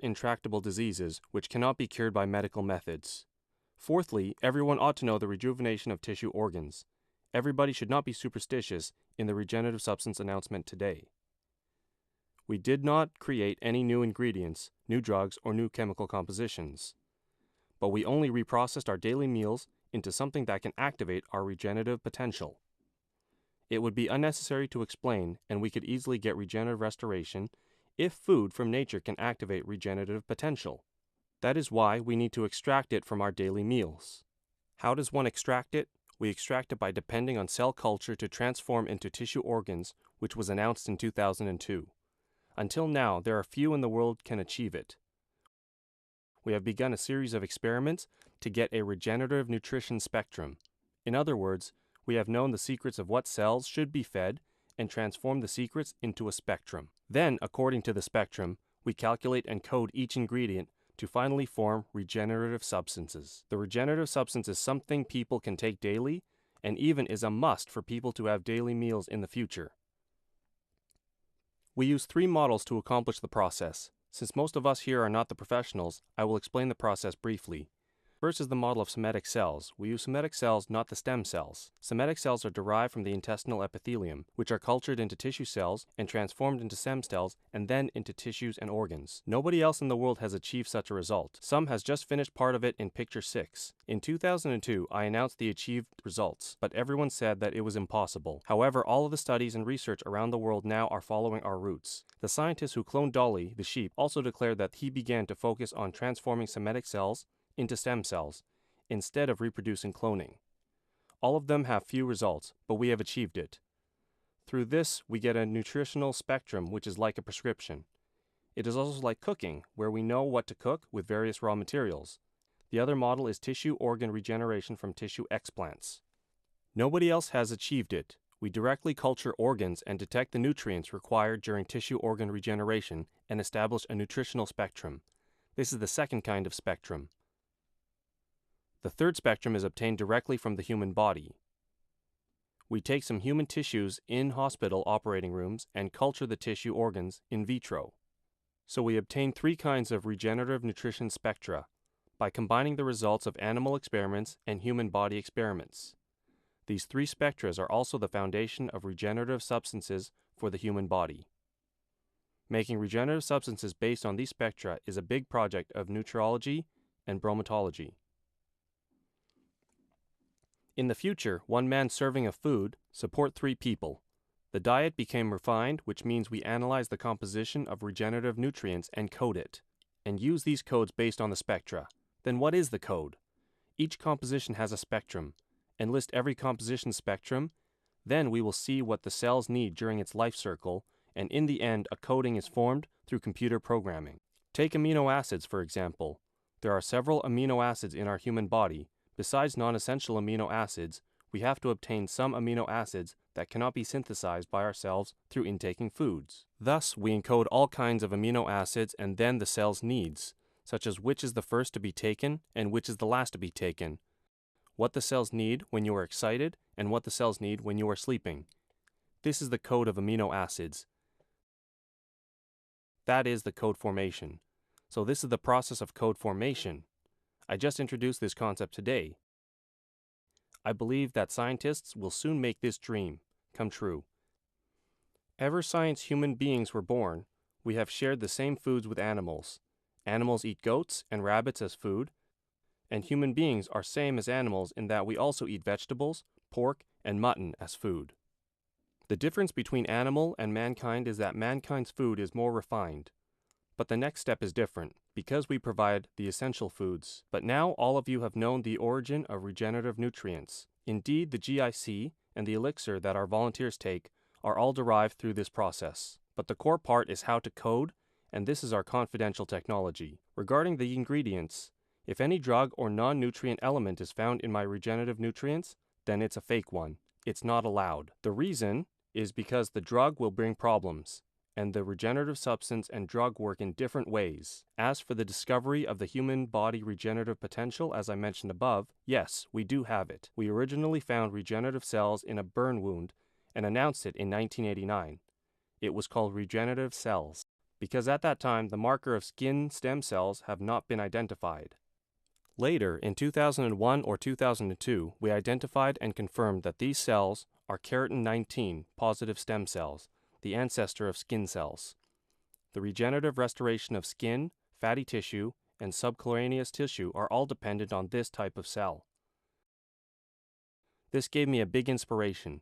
intractable diseases which cannot be cured by medical methods. Fourthly, everyone ought to know the rejuvenation of tissue organs. Everybody should not be superstitious in the regenerative substance announcement today. We did not create any new ingredients, new drugs, or new chemical compositions, but we only reprocessed our daily meals into something that can activate our regenerative potential. It would be unnecessary to explain, and we could easily get regenerative restoration if food from nature can activate regenerative potential. That is why we need to extract it from our daily meals. How does one extract it? We extract it by depending on cell culture to transform into tissue organs, which was announced in 2002. Until now, there are few in the world can achieve it. We have begun a series of experiments to get a regenerative nutrition spectrum. In other words, we have known the secrets of what cells should be fed and transform the secrets into a spectrum. Then, according to the spectrum, we calculate and code each ingredient to finally form regenerative substances. The regenerative substance is something people can take daily and even is a must for people to have daily meals in the future. We use 3 models to accomplish the process. Since most of us here are not the professionals, I will explain the process briefly. First is the model of somatic cells. We use somatic cells, not the stem cells. Somatic cells are derived from the intestinal epithelium, which are cultured into tissue cells and transformed into stem cells and then into tissues and organs. Nobody else in the world has achieved such a result. Some has just finished part of it in picture 6. In 2002, I announced the achieved results, but everyone said that it was impossible. However, all of the studies and research around the world now are following our roots. The scientist who cloned Dolly, the sheep, also declared that he began to focus on transforming somatic cells into stem cells, instead of reproducing cloning. All of them have few results, but we have achieved it. Through this, we get a nutritional spectrum which is like a prescription. It is also like cooking, where we know what to cook with various raw materials. The other model is tissue organ regeneration from tissue explants. Nobody else has achieved it. We directly culture organs and detect the nutrients required during tissue organ regeneration and establish a nutritional spectrum. This is the second kind of spectrum. The third spectrum is obtained directly from the human body. We take some human tissues in hospital operating rooms and culture the tissue organs in vitro. So we obtain 3 kinds of regenerative nutrition spectra by combining the results of animal experiments and human body experiments. These 3 spectra are also the foundation of regenerative substances for the human body. Making regenerative substances based on these spectra is a big project of nutrology and bromatology. In the future, 1 man's serving of food support 3 people. The diet became refined, which means we analyze the composition of regenerative nutrients and code it, and use these codes based on the spectra. Then what is the code? Each composition has a spectrum, and list every composition spectrum. Then we will see what the cells need during its life cycle, and in the end a coding is formed through computer programming. Take amino acids, for example. There are several amino acids in our human body. Besides non-essential amino acids, we have to obtain some amino acids that cannot be synthesized by ourselves through intaking foods. Thus, we encode all kinds of amino acids and then the cell's needs, such as which is the first to be taken and which is the last to be taken, what the cells need when you are excited and what the cells need when you are sleeping. This is the code of amino acids. That is the code formation. So this is the process of code formation. I just introduced this concept today. I believe that scientists will soon make this dream come true. Ever since human beings were born, we have shared the same foods with animals. Animals eat goats and rabbits as food, and human beings are same as animals in that we also eat vegetables, pork, and mutton as food. The difference between animal and mankind is that mankind's food is more refined. But the next step is different, because we provide the essential foods. But now all of you have known the origin of regenerative nutrients. Indeed, the GIC and the elixir that our volunteers take are all derived through this process. But the core part is how to code, and this is our confidential technology. Regarding the ingredients, if any drug or non-nutrient element is found in my regenerative nutrients, then it's a fake one. It's not allowed. The reason is because the drug will bring problems, and the regenerative substance and drug work in different ways. As for the discovery of the human body regenerative potential, as I mentioned above, yes, we do have it. We originally found regenerative cells in a burn wound and announced it in 1989. It was called regenerative cells. because at that time the marker of skin stem cells have not been identified. Later, in 2001 or 2002, we identified and confirmed that these cells are keratin 19 positive stem cells, the ancestor of skin cells. The regenerative restoration of skin, fatty tissue, and subcutaneous tissue are all dependent on this type of cell. This gave me a big inspiration.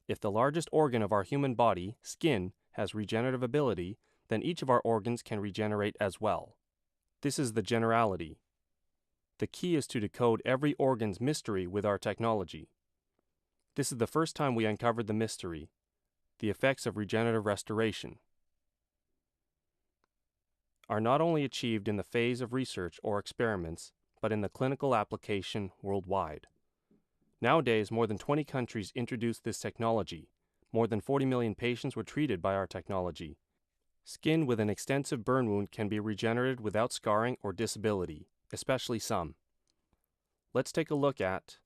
If the largest organ of our human body, skin, has regenerative ability, then each of our organs can regenerate as well. This is the generality. The key is to decode every organ's mystery with our technology. This is the first time we uncovered the mystery, the effects of regenerative restoration are not only achieved in the phase of research or experiments, but in the clinical application worldwide. Nowadays, more than 20 countries introduce this technology. More than 40 million patients were treated by our technology. Skin with an extensive burn wound can be regenerated without scarring or disability, especially some. Let's take a look at.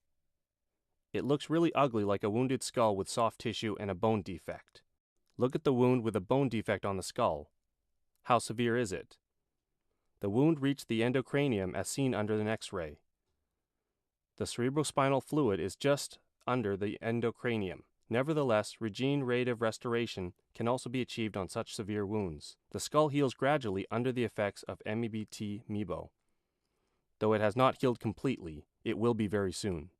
It looks really ugly, like a wounded skull with soft tissue and a bone defect. Look at the wound with a bone defect on the skull. How severe is it? The wound reached the endocranium as seen under an X-ray. The cerebrospinal fluid is just under the endocranium. Nevertheless, regenerative restoration can also be achieved on such severe wounds. The skull heals gradually under the effects of MEBT MEBO. Though it has not healed completely, it will be very soon.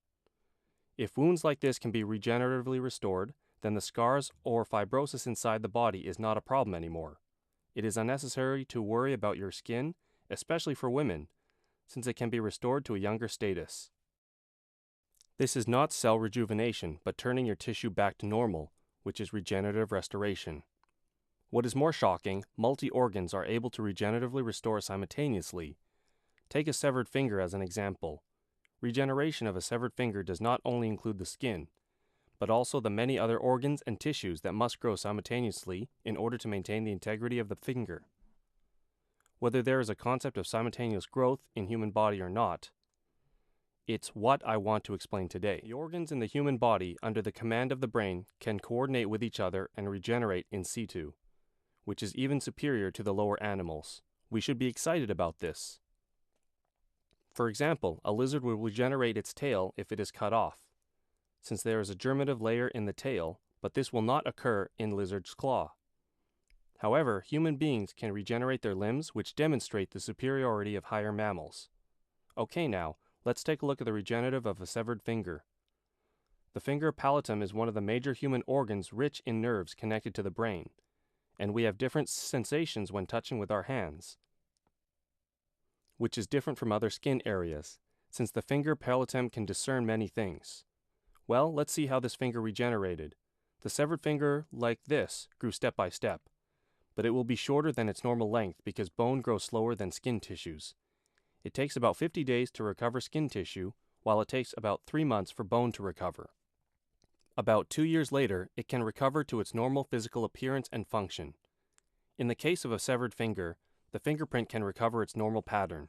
If wounds like this can be regeneratively restored, then the scars or fibrosis inside the body is not a problem anymore. It is unnecessary to worry about your skin, especially for women, since it can be restored to a younger status. This is not cell rejuvenation, but turning your tissue back to normal, which is regenerative restoration. What is more shocking, multi-organs are able to regeneratively restore simultaneously. Take a severed finger as an example. Regeneration of a severed finger does not only include the skin, but also the many other organs and tissues that must grow simultaneously in order to maintain the integrity of the finger. Whether there is a concept of simultaneous growth in human body or not, it's what I want to explain today. The organs in the human body, under the command of the brain, can coordinate with each other and regenerate in situ, which is even superior to the lower animals. We should be excited about this. For example, a lizard will regenerate its tail if it is cut off, since there is a germinative layer in the tail, but this will not occur in lizard's claw. However, human beings can regenerate their limbs, which demonstrate the superiority of higher mammals. Okay, now, let's take a look at the regenerative of a severed finger. The finger palatum is one of the major human organs rich in nerves connected to the brain, and we have different sensations when touching with our hands, which is different from other skin areas, since the finger palatum can discern many things. Well, let's see how this finger regenerated. The severed finger, like this, grew step by step, but it will be shorter than its normal length because bone grows slower than skin tissues. It takes about 50 days to recover skin tissue, while it takes about 3 months for bone to recover. About 2 years later, it can recover to its normal physical appearance and function. In the case of a severed finger, the fingerprint can recover its normal pattern.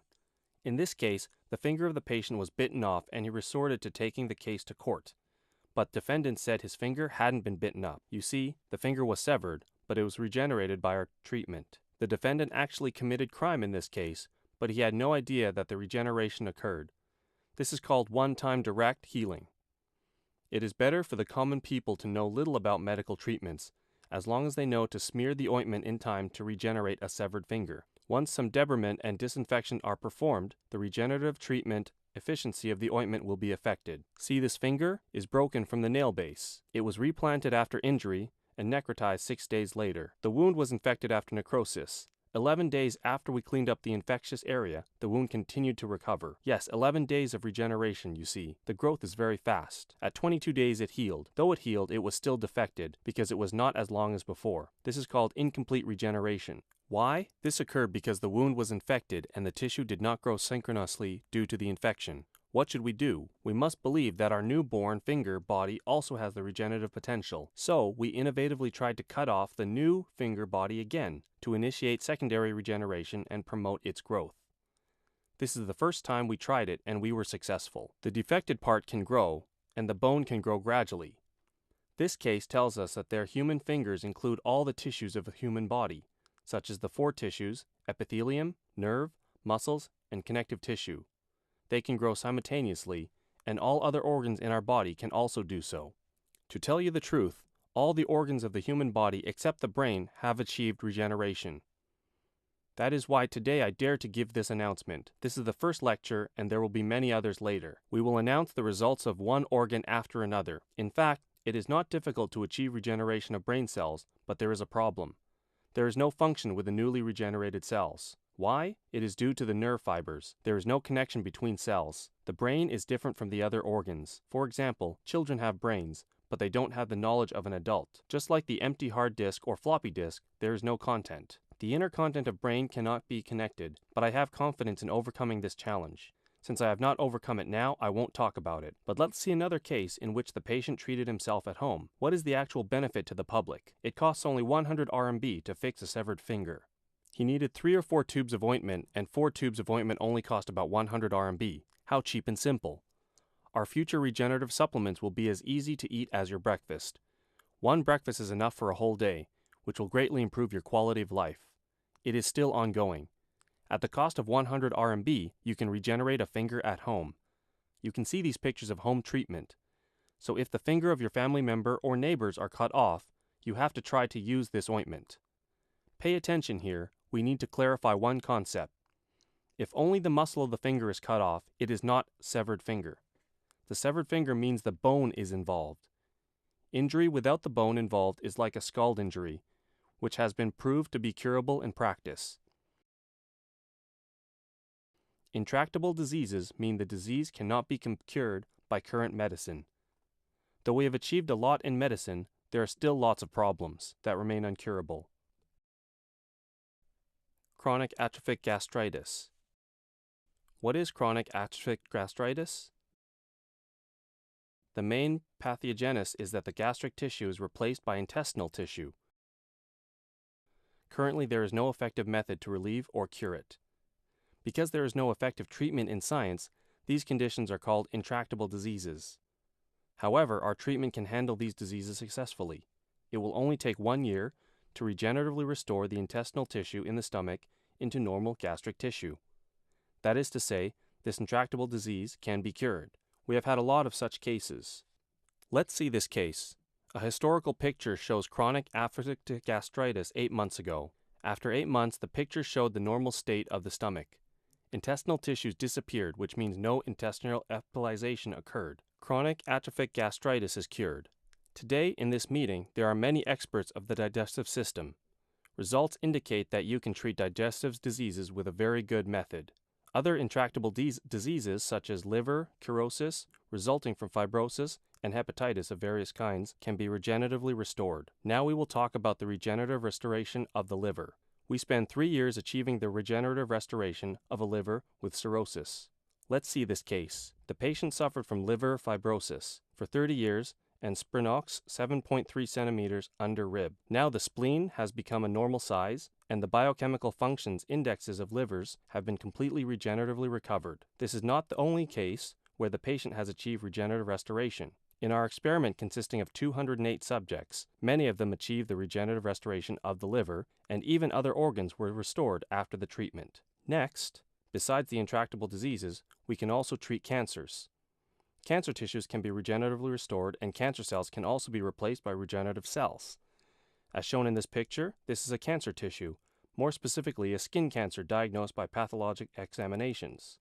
In this case, the finger of the patient was bitten off and he resorted to taking the case to court. But defendant said his finger hadn't been bitten up. You see, the finger was severed, but it was regenerated by our treatment. The defendant actually committed crime in this case, but he had no idea that the regeneration occurred. This is called one-time direct healing. It is better for the common people to know little about medical treatments, as long as they know to smear the ointment in time to regenerate a severed finger. Once some debridement and disinfection are performed, the regenerative treatment efficiency of the ointment will be affected. See, this finger is broken from the nail base. It was replanted after injury and necrotized 6 days later. The wound was infected after necrosis. 11 days after we cleaned up the infectious area, the wound continued to recover. Yes, 11 days of regeneration, you see. The growth is very fast. At 22 days it healed. Though it healed, it was still defected because it was not as long as before. This is called incomplete regeneration. Why? This occurred because the wound was infected and the tissue did not grow synchronously due to the infection. What should we do? We must believe that our newborn finger body also has the regenerative potential. So, we innovatively tried to cut off the new finger body again to initiate secondary regeneration and promote its growth. This is the first time we tried it and we were successful. The defected part can grow, and the bone can grow gradually. This case tells us that their human fingers include all the tissues of a human body. such as the four tissues, epithelium, nerve, muscles, and connective tissue. They can grow simultaneously, and all other organs in our body can also do so. To tell you the truth, all the organs of the human body except the brain have achieved regeneration. That is why today I dare to give this announcement. This is the first lecture, and there will be many others later. We will announce the results of one organ after another. In fact, it is not difficult to achieve regeneration of brain cells, but there is a problem. There is no function with the newly regenerated cells. Why? It is due to the nerve fibers. There is no connection between cells. The brain is different from the other organs. For example, children have brains, but they don't have the knowledge of an adult. Just like the empty hard disk or floppy disk, there is no content. The inner content of brain cannot be connected, but I have confidence in overcoming this challenge. Since I have not overcome it now, I won't talk about it. But let's see another case in which the patient treated himself at home. What is the actual benefit to the public? It costs only 100 RMB to fix a severed finger. He needed 3 or 4 tubes of ointment, and 4 tubes of ointment only cost about 100 RMB. How cheap and simple. Our future regenerative supplements will be as easy to eat as your breakfast. One breakfast is enough for a whole day, which will greatly improve your quality of life. It is still ongoing. At the cost of 100 RMB, you can regenerate a finger at home. You can see these pictures of home treatment. So if the finger of your family member or neighbors are cut off, you have to try to use this ointment. Pay attention here, we need to clarify one concept. If only the muscle of the finger is cut off, it is not severed finger. The severed finger means the bone is involved. Injury without the bone involved is like a scald injury, which has been proved to be curable in practice. Intractable diseases mean the disease cannot be cured by current medicine. Though we have achieved a lot in medicine, there are still lots of problems that remain uncurable. Chronic atrophic gastritis. What is chronic atrophic gastritis? The main pathogenesis is that the gastric tissue is replaced by intestinal tissue. Currently, there is no effective method to relieve or cure it. Because there is no effective treatment in science, these conditions are called intractable diseases. However, our treatment can handle these diseases successfully. It will only take 1 year to regeneratively restore the intestinal tissue in the stomach into normal gastric tissue. That is to say, this intractable disease can be cured. We have had a lot of such cases. Let's see this case. A historical picture shows chronic atrophic gastritis 8 months ago. After 8 months, the picture showed the normal state of the stomach. Intestinal tissues disappeared, which means no intestinal epithelialization occurred. Chronic atrophic gastritis is cured. Today, in this meeting, there are many experts of the digestive system. Results indicate that you can treat digestive diseases with a very good method. Other intractable diseases such as liver, cirrhosis, resulting from fibrosis, and hepatitis of various kinds can be regeneratively restored. Now we will talk about the regenerative restoration of the liver. We spent 3 years achieving the regenerative restoration of a liver with cirrhosis. Let's see this case. The patient suffered from liver fibrosis for 30 years and splenox 7.3 centimeters under rib. Now the spleen has become a normal size, and the biochemical functions indexes of livers have been completely regeneratively recovered. This is not the only case where the patient has achieved regenerative restoration. In our experiment consisting of 208 subjects, many of them achieved the regenerative restoration of the liver, and even other organs were restored after the treatment. Next, besides the intractable diseases, we can also treat cancers. Cancer tissues can be regeneratively restored, and cancer cells can also be replaced by regenerative cells. As shown in this picture, this is a cancer tissue, more specifically a skin cancer diagnosed by pathologic examinations.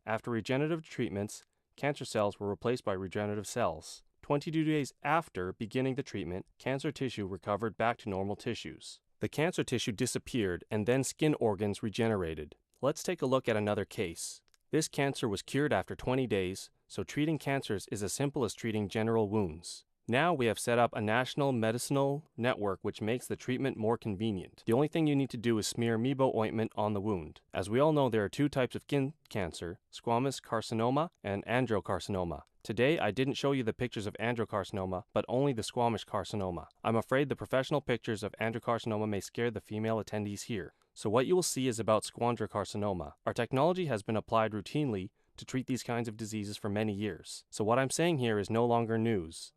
After regenerative treatments, cancer cells were replaced by regenerative cells. 22 days after beginning the treatment, cancer tissue recovered back to normal tissues. The cancer tissue disappeared and then skin organs regenerated. Let's take a look at another case. This cancer was cured after 20 days, so treating cancers is as simple as treating general wounds. Now we have set up a national medicinal network which makes the treatment more convenient. The only thing you need to do is smear MEBO ointment on the wound. As we all know, there are 2 types of skin cancer, squamous carcinoma and androcarcinoma. Today, I didn't show you the pictures of androcarcinoma, but only the squamous carcinoma. I'm afraid the professional pictures of androcarcinoma may scare the female attendees here. So what you will see is about squamous. Our technology has been applied routinely to treat these kinds of diseases for many years. So what I'm saying here is no longer news.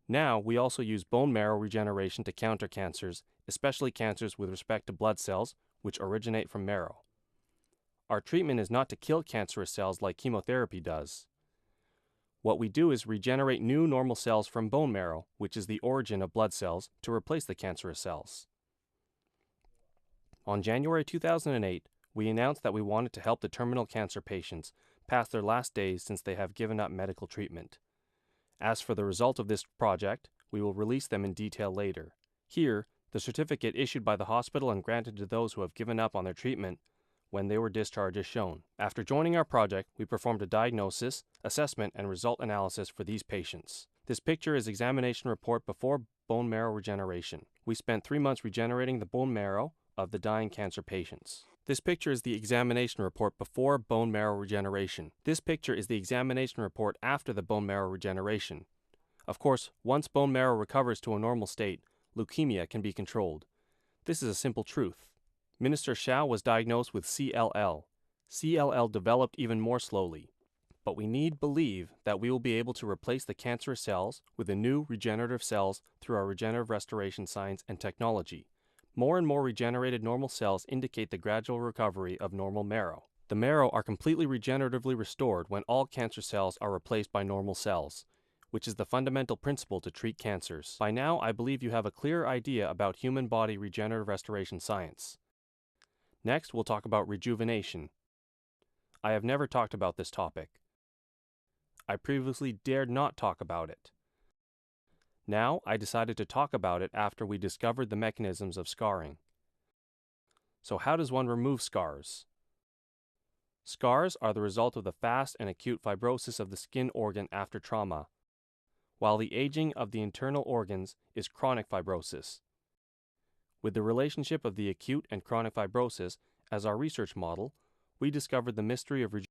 Now, we also use bone marrow regeneration to counter cancers especially cancers with respect to blood cells, which originate from marrow. Our treatment is not to kill cancerous cells like chemotherapy does. What we do is regenerate new normal cells from bone marrow, which is the origin of blood cells, to replace the cancerous cells. On January 2008, we announced that we wanted to help the terminal cancer patients pass their last days since they have given up medical treatment. As for the result of this project, we will release them in detail later. Here, the certificate issued by the hospital and granted to those who have given up on their treatment when they were discharged is shown. After joining our project, we performed a diagnosis, assessment, and result analysis for these patients. This picture is examination report before bone marrow regeneration. We spent 3 months regenerating the bone marrow of the dying cancer patients. This picture is the examination report before bone marrow regeneration. This picture is the examination report after the bone marrow regeneration. Of course, once bone marrow recovers to a normal state, leukemia can be controlled. This is a simple truth. Minister Xu was diagnosed with CLL. CLL developed even more slowly. But we need believe that we will be able to replace the cancerous cells with the new regenerative cells through our regenerative restoration science and technology. More and more regenerated normal cells indicate the gradual recovery of normal marrow. The marrow are completely regeneratively restored when all cancer cells are replaced by normal cells, which is the fundamental principle to treat cancers. By now, I believe you have a clear idea about human body regenerative restoration science. Next, we'll talk about rejuvenation. I have never talked about this topic. I previously dared not talk about it. Now, I decided to talk about it after we discovered the mechanisms of scarring. So how does one remove scars? Scars are the result of the fast and acute fibrosis of the skin organ after trauma, while the aging of the internal organs is chronic fibrosis. With the relationship of the acute and chronic fibrosis as our research model, we discovered the mystery of rejuvenation.